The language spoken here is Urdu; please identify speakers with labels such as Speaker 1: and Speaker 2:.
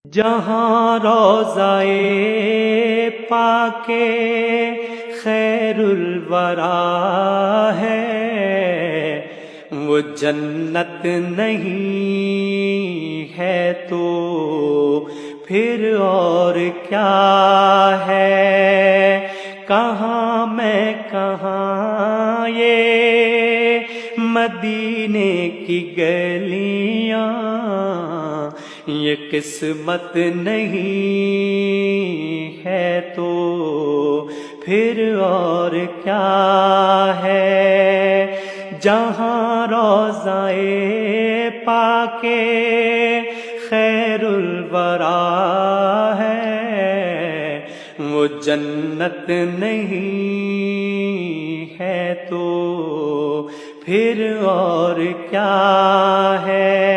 Speaker 1: جہاں روضۂ پاک خیر الورا ہے وہ جنت نہیں ہے تو پھر اور کیا ہے؟ کہاں میں کہاں یہ مدینے کی گلیاں، یہ قسمت نہیں ہے تو پھر اور کیا ہے؟ جہاں روضۂ پاک خیر الورا ہے وہ جنت نہیں ہے تو پھر اور کیا ہے؟